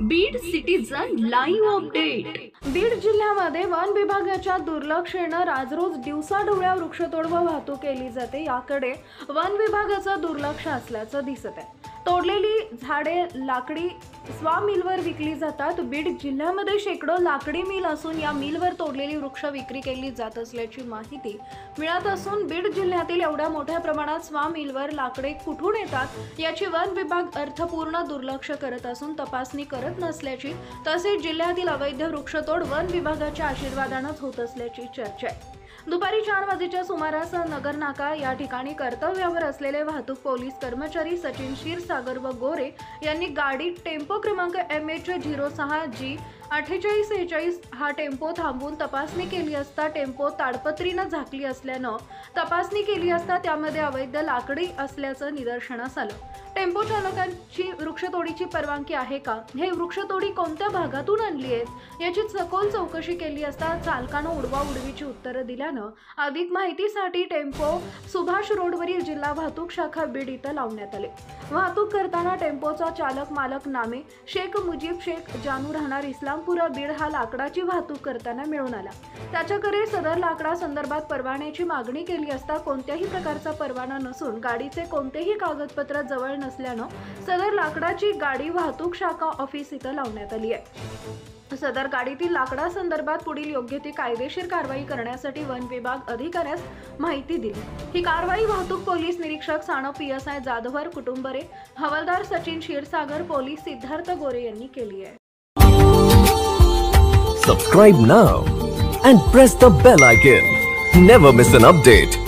Beed citizen live update. Beed जिल्ह्यामध्ये one विभागाच्या दुर्लक्षेने राजरोज दिवसाढवळ्या वृक्षतोड व वाहतूक केली जाते, याकडे वन विभागाचं दुर्लक्ष असल्याचं दिसत आहे। तोडलेली झाडे लाकडी स्वा मिलवर विकली जातात। बीड जिल्ह्यामध्ये शेकडो लाकडी मिल असून या मिलवर तोडलेली वृक्ष विक्री केली जात असल्याची माहिती मिळत असून बीड जिल्ह्यातील एवढ्या मोठ्या प्रमाणात स्वा मिलवर लाकडे कुठून येतात याची वन विभाग अर्थपूर्ण दुर्लक्ष करत असून तपासणी करत नसल्याची, तसेच जिल्ह्यातील अवैध वृक्षतोड वन विभागाच्या आशीर्वादानेच होत असल्याची चर्चा आहे। दुपारी 4 वाजेच्या सुमारास नगर नाका या ठिकाणी कर्तव्यावर असलेले वाहतूक पोलीस कर्मचारी सचिन क्षीरसागर व गोरे यांनी गाडी टेम्पो क्रमांक MH06G 4846 हा टेम्पो थांबवून तपासणी केली असता टेम्पो ताडपत्रीने झाकली असल्यानं तपासणी केली असता त्यामध्ये अवैध लाकडी असल्याचं निदर्शनास आलं। टेम्पो चालकांची वृक्षतोडीची परवानगी आहे का, हे वृक्षतोडी कोणत्या भागातून आणली आहे याची सखोल चौकशी केली असता चालकानं उडवाउडवीची उत्तरं दिल्यानं अधिक माहितीसाठी टेम्पो सुभाष रोडवरील जिल्हा वाहतूक शाखा बीड इथं लावण्यात आले। वाहतूक करताना टेम्पोचा चालक मालक नामे शेख मुजीब शेख जानू राहणार इस्लामपुरा बीड हा लाकडाची वाहतूक करताना मिळून आला। त्याच्याकडे सदर लाकडा संदर्भात परवान्याची मागणी केली असता कोणत्याही प्रकारचा परवाना नसून गाडीचे कोणतेही कागदपत्र जवळ नसल्यानं सदर लाकडाची गाडी वाहतूक शाखा ऑफिस इथं लावण्यात आली आहे। सदर गाडीतील लाकडा संदर्भात पुढील योग्य ती कायदेशीर कारवाई करण्यासाठी वन विभाग अधिकाऱ्यास माहिती दिली। ही कारवाई वाहतूक पोलीस निरीक्षक साणप PSI जाधवर कुटुंबरे, हवालदार सचिन क्षीरसागर, पोलीस सिद्धार्थ गोरे यांनी केली आहे। Subscribe now and press the bell icon. Never miss an update.